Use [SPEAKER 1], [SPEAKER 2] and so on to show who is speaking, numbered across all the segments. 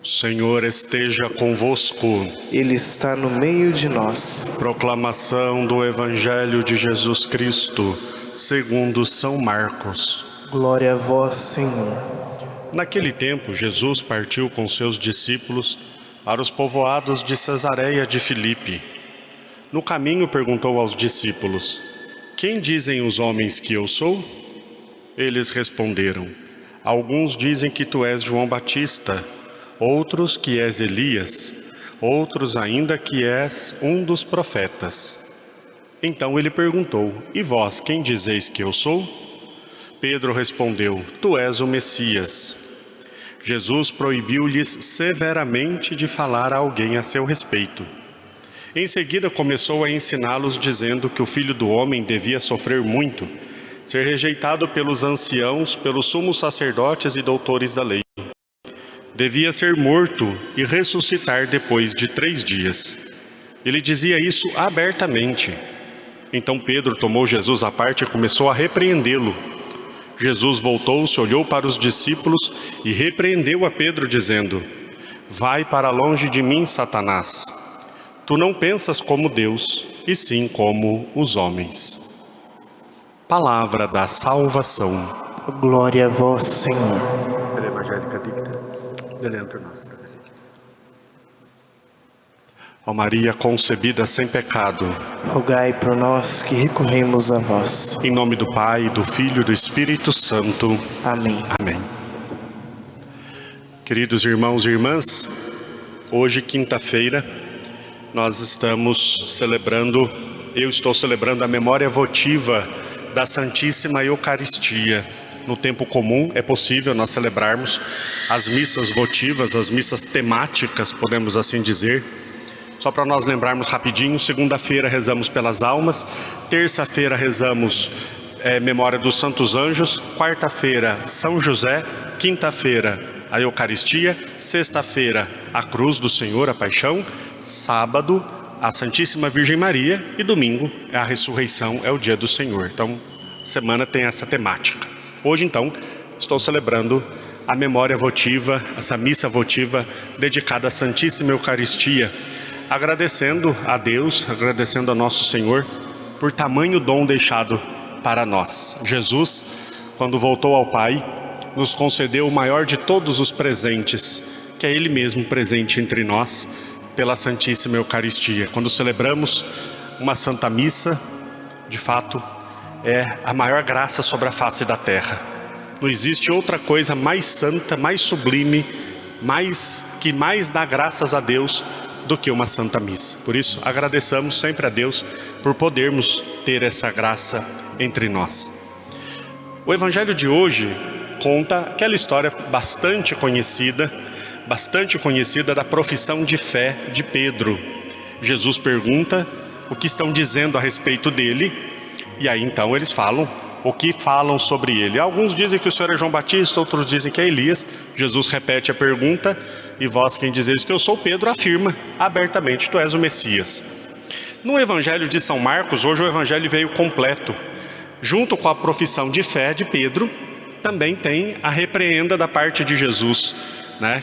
[SPEAKER 1] O Senhor esteja convosco.
[SPEAKER 2] Ele está no meio de nós.
[SPEAKER 1] Proclamação do Evangelho de Jesus Cristo, segundo São Marcos.
[SPEAKER 2] Glória a vós, Senhor.
[SPEAKER 1] Naquele tempo, Jesus partiu com seus discípulos para os povoados de Cesareia de Filipe. No caminho perguntou aos discípulos: Quem dizem os homens que eu sou? Eles responderam: Alguns dizem que tu és João Batista, outros que és Elias, outros ainda que és um dos profetas. Então ele perguntou: E vós, quem dizeis que eu sou? Pedro respondeu: Tu és o Messias. Jesus proibiu-lhes severamente de falar a alguém a seu respeito. Em seguida começou a ensiná-los, dizendo que o Filho do Homem devia sofrer muito, ser rejeitado pelos anciãos, pelos sumos sacerdotes e doutores da lei. Devia ser morto e ressuscitar depois de 3 dias. Ele dizia isso abertamente. Então Pedro tomou Jesus à parte e começou a repreendê-lo. Jesus voltou-se, olhou para os discípulos e repreendeu a Pedro, dizendo: Vai para longe de mim, Satanás. Tu não pensas como Deus, e sim como os homens. Palavra da salvação.
[SPEAKER 2] Glória a vós, Senhor.
[SPEAKER 1] Ó Maria concebida sem pecado,
[SPEAKER 2] Rogai por nós que recorremos a vós.
[SPEAKER 1] em nome do Pai, do Filho e do Espírito Santo.
[SPEAKER 2] Amém.
[SPEAKER 1] Amém. Queridos irmãos e irmãs, hoje, quinta-feira, eu estou celebrando a memória votiva da Santíssima Eucaristia. No tempo comum é possível nós celebrarmos as missas votivas, as missas temáticas, podemos assim dizer. Só para nós lembrarmos rapidinho, segunda-feira rezamos pelas almas, terça-feira rezamos memória dos santos anjos, quarta-feira São José, quinta-feira a Eucaristia, sexta-feira a Cruz do Senhor, a Paixão, sábado a Santíssima Virgem Maria e domingo é a ressurreição, é o dia do Senhor. Então, semana tem essa temática. Hoje, então, estou celebrando a memória votiva, essa missa votiva dedicada à Santíssima Eucaristia, agradecendo a Deus, agradecendo a Nosso Senhor por tamanho dom deixado para nós. Jesus, quando voltou ao Pai, nos concedeu o maior de todos os presentes, que é Ele mesmo presente entre nós, pela Santíssima Eucaristia. Quando celebramos uma Santa Missa, de fato, é a maior graça sobre a face da terra. Não existe outra coisa mais santa, mais sublime, que mais dá graças a Deus do que uma Santa Missa. Por isso, agradeçamos sempre a Deus por podermos ter essa graça entre nós. O Evangelho de hoje conta aquela história bastante conhecida da profissão de fé de Pedro. Jesus pergunta o que estão dizendo a respeito dele, e aí então eles falam o que falam sobre ele. Alguns dizem que o Senhor é João Batista, outros dizem que é Elias. Jesus repete a pergunta: e vós quem dizeis que eu sou? Pedro afirma abertamente: tu és o Messias. No Evangelho de São Marcos, hoje o Evangelho veio completo. Junto com a profissão de fé de Pedro, também tem a repreenda da parte de Jesus,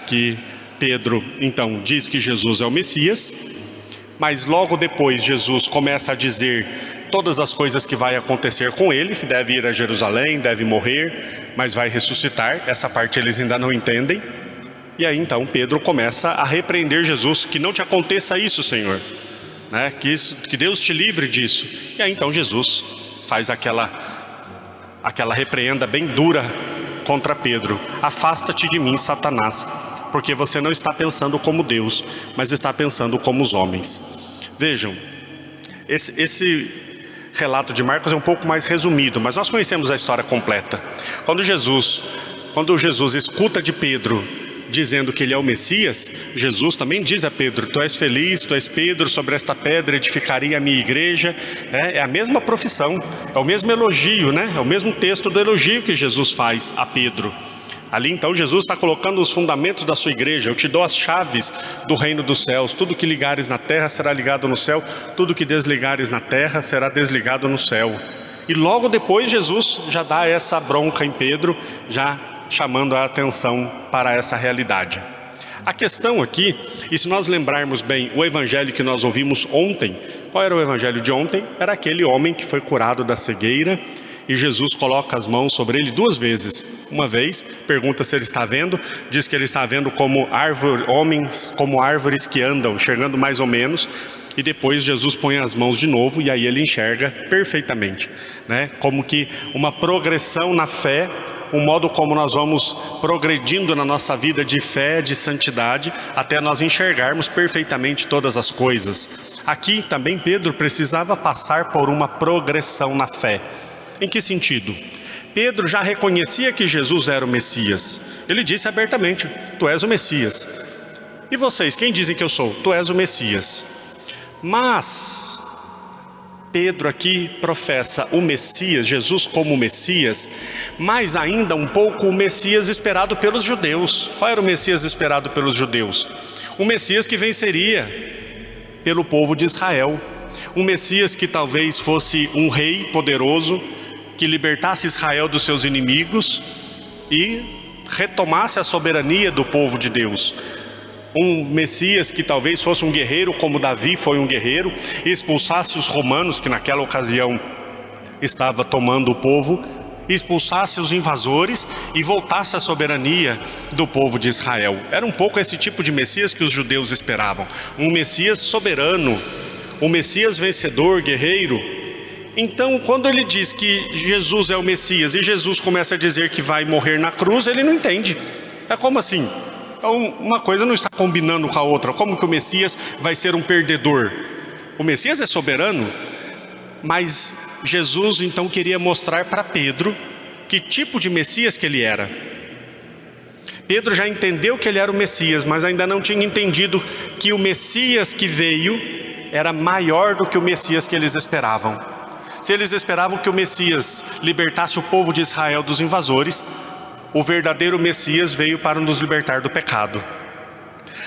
[SPEAKER 1] que Pedro então diz que Jesus é o Messias, mas logo depois Jesus começa a dizer todas as coisas que vai acontecer com ele, que deve ir a Jerusalém, deve morrer, mas vai ressuscitar. Essa parte eles ainda não entendem. E aí então Pedro começa a repreender Jesus: que não te aconteça isso, Senhor, que Deus te livre disso. E aí então Jesus faz aquela repreenda bem dura contra Pedro: afasta-te de mim, Satanás, porque você não está pensando como Deus, mas está pensando como os homens. Vejam, esse relato de Marcos é um pouco mais resumido, mas nós conhecemos a história completa. Quando Jesus escuta de Pedro dizendo que ele é o Messias, Jesus também diz a Pedro: tu és feliz, tu és Pedro, sobre esta pedra edificarei a minha igreja. É a mesma profissão, é o mesmo elogio, é o mesmo texto do elogio que Jesus faz a Pedro. Ali então Jesus está colocando os fundamentos da sua igreja: eu te dou as chaves do reino dos céus, tudo que ligares na terra será ligado no céu, tudo que desligares na terra será desligado no céu. E logo depois Jesus já dá essa bronca em Pedro, já chamando a atenção para essa realidade. A questão aqui, e se nós lembrarmos bem o evangelho que nós ouvimos ontem, qual era o evangelho de ontem? Era aquele homem que foi curado da cegueira e Jesus coloca as mãos sobre ele 2 vezes. Uma vez, pergunta se ele está vendo, diz que ele está vendo como homens, como árvores que andam, enxergando mais ou menos, e depois Jesus põe as mãos de novo e aí ele enxerga perfeitamente, né? Como que uma progressão na fé, um modo como nós vamos progredindo na nossa vida de fé, de santidade, até nós enxergarmos perfeitamente todas as coisas. Aqui também Pedro precisava passar por uma progressão na fé. Em que sentido? Pedro já reconhecia que Jesus era o Messias. Ele disse abertamente: tu és o Messias. E vocês, quem dizem que eu sou? Tu és o Messias. Mas Pedro aqui professa o Messias, Jesus como o Messias, mas ainda um pouco o Messias esperado pelos judeus. Qual era o Messias esperado pelos judeus? O Messias que venceria pelo povo de Israel. Um Messias que talvez fosse um rei poderoso, que libertasse Israel dos seus inimigos e retomasse a soberania do povo de Deus. Um Messias que talvez fosse um guerreiro, como Davi foi um guerreiro, e expulsasse os romanos, que naquela ocasião estava tomando o povo, expulsasse os invasores e voltasse à soberania do povo de Israel. Era um pouco esse tipo de Messias que os judeus esperavam. Um Messias soberano, um Messias vencedor, guerreiro. Então, quando ele diz que Jesus é o Messias e Jesus começa a dizer que vai morrer na cruz, ele não entende. É como assim? Então, uma coisa não está combinando com a outra. Como que o Messias vai ser um perdedor? O Messias é soberano, mas Jesus então queria mostrar para Pedro que tipo de Messias que ele era. Pedro já entendeu que ele era o Messias, mas ainda não tinha entendido que o Messias que veio era maior do que o Messias que eles esperavam. Se eles esperavam que o Messias libertasse o povo de Israel dos invasores, o verdadeiro Messias veio para nos libertar do pecado.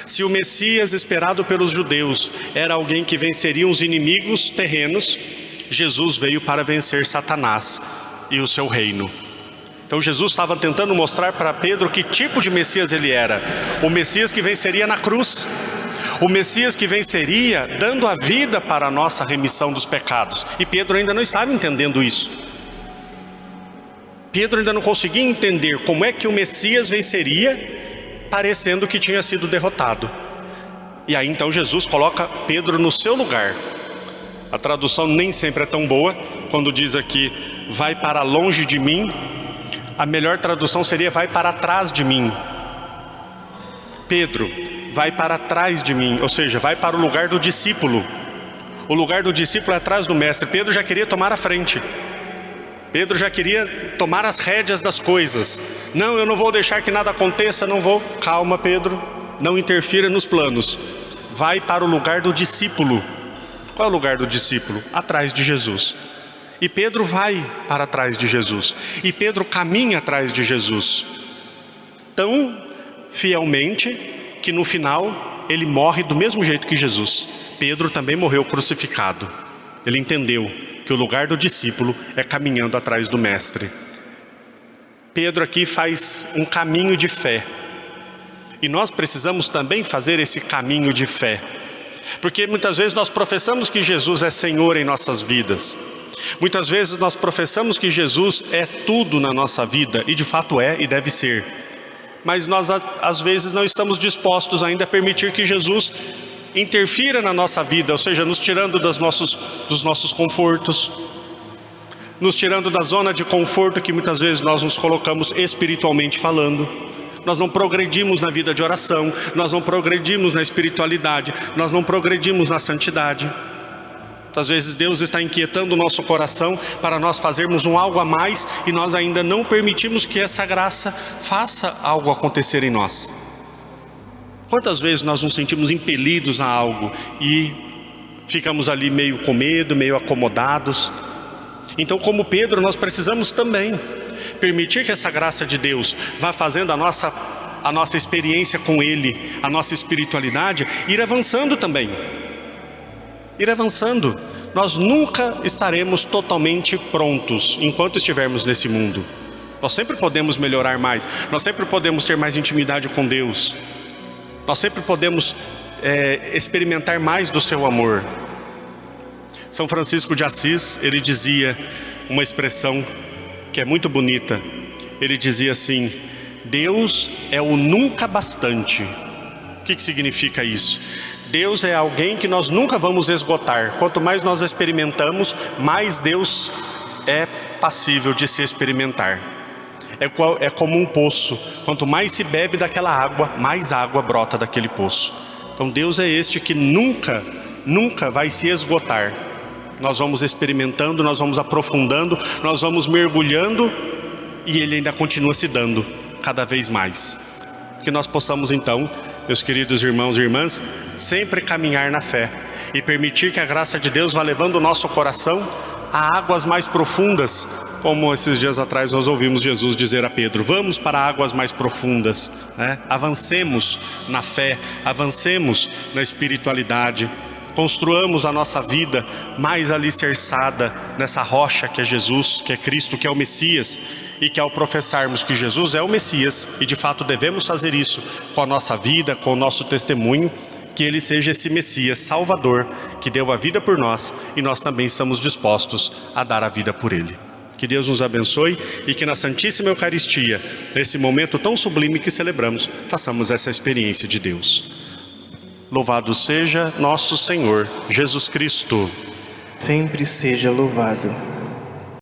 [SPEAKER 1] Se o Messias esperado pelos judeus era alguém que venceria os inimigos terrenos, Jesus veio para vencer Satanás e o seu reino. Então Jesus estava tentando mostrar para Pedro que tipo de Messias ele era. O Messias que venceria na cruz. O Messias que venceria dando a vida para a nossa remissão dos pecados. E Pedro ainda não estava entendendo isso. Pedro ainda não conseguia entender como é que o Messias venceria, parecendo que tinha sido derrotado. E aí então Jesus coloca Pedro no seu lugar. A tradução nem sempre é tão boa. Quando diz aqui, vai para longe de mim, a melhor tradução seria, vai para trás de mim. Pedro, vai para trás de mim, ou seja, vai para o lugar do discípulo. O lugar do discípulo é atrás do mestre. Pedro já queria tomar a frente. Pedro já queria tomar as rédeas das coisas. Não, eu não vou deixar que nada aconteça, não vou. Calma, Pedro, não interfira nos planos. Vai para o lugar do discípulo. Qual é o lugar do discípulo? Atrás de Jesus. E Pedro vai para trás de Jesus. E Pedro caminha atrás de Jesus. Tão fielmente que no final ele morre do mesmo jeito que Jesus. Pedro também morreu crucificado. Ele entendeu que o lugar do discípulo é caminhando atrás do mestre. Pedro aqui faz um caminho de fé. E nós precisamos também fazer esse caminho de fé. Porque muitas vezes nós professamos que Jesus é Senhor em nossas vidas. Muitas vezes nós professamos que Jesus é tudo na nossa vida. E de fato é e deve ser. Mas nós às vezes não estamos dispostos ainda a permitir que Jesus interfira na nossa vida, ou seja, nos tirando dos nossos confortos, nos tirando da zona de conforto que muitas vezes nós nos colocamos espiritualmente falando. Nós não progredimos na vida de oração, nós não progredimos na espiritualidade, nós não progredimos na santidade. Às vezes Deus está inquietando o nosso coração para nós fazermos algo a mais e nós ainda não permitimos que essa graça faça algo acontecer em nós. Quantas vezes nós nos sentimos impelidos a algo e ficamos ali meio com medo, meio acomodados? Então, como Pedro, nós precisamos também permitir que essa graça de Deus vá fazendo a nossa experiência com Ele, a nossa espiritualidade, ir avançando também. Ir avançando. Nós nunca estaremos totalmente prontos enquanto estivermos nesse mundo. Nós sempre podemos melhorar mais. Nós sempre podemos ter mais intimidade com Deus. Nós sempre podemos experimentar mais do seu amor. São Francisco de Assis, ele dizia uma expressão que é muito bonita. Ele dizia assim: Deus é o nunca bastante. O que significa isso? Deus é alguém que nós nunca vamos esgotar. Quanto mais nós experimentamos, mais Deus é passível de se experimentar. É como um poço. Quanto mais se bebe daquela água, mais água brota daquele poço. Então Deus é este que nunca vai se esgotar. Nós vamos experimentando, nós vamos aprofundando, nós vamos mergulhando, e Ele ainda continua se dando cada vez mais. Que nós possamos então, meus queridos irmãos e irmãs, sempre caminhar na fé e permitir que a graça de Deus vá levando o nosso coração a águas mais profundas, como esses dias atrás nós ouvimos Jesus dizer a Pedro: vamos para águas mais profundas, né? Avancemos na fé, avancemos na espiritualidade, construamos a nossa vida mais alicerçada nessa rocha que é Jesus, que é Cristo, que é o Messias, e que ao professarmos que Jesus é o Messias, e de fato devemos fazer isso com a nossa vida, com o nosso testemunho, que Ele seja esse Messias Salvador, que deu a vida por nós, e nós também estamos dispostos a dar a vida por Ele. Que Deus nos abençoe e que na Santíssima Eucaristia, nesse momento tão sublime que celebramos, façamos essa experiência de Deus. Louvado seja nosso Senhor Jesus Cristo.
[SPEAKER 2] Sempre seja louvado.